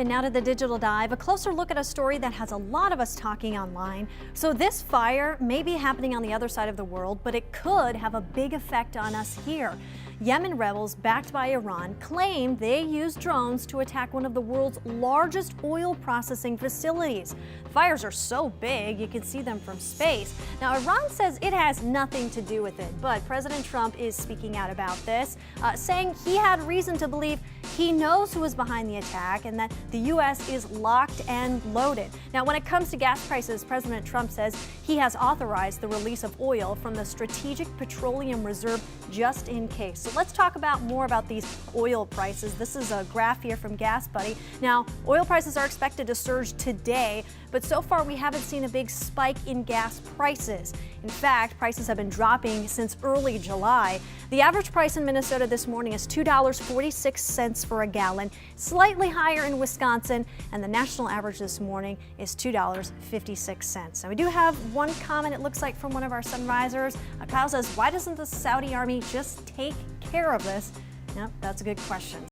And now to the digital dive, a closer look at a story that has a lot of us talking online. So this fire may be happening on the other side of the world, but it could have a big effect on us here. Yemen rebels backed by Iran claim they used drones to attack one of the world's largest oil processing facilities. Fires are so big you can see them from space. Now Iran says it has nothing to do with it, but President Trump is speaking out about this, saying he had reason to believe he knows who is behind the attack and that the U.S. is locked and loaded. Now, when it comes to gas prices, President Trump says he has authorized the release of oil from the Strategic Petroleum Reserve just in case. So let's talk more about these oil prices. This is a graph here from GasBuddy. Now, oil prices are expected to surge today, but so far we haven't seen a big spike in gas prices. In fact, prices have been dropping since early July. The average price in Minnesota this morning is $2.46 for a gallon, slightly higher in Wisconsin, and the national average this morning is $2.56. Now, we do have one comment, it looks like, from one of our Sunrisers. Kyle says, why doesn't the Saudi army just take care of this? Yep, that's a good question.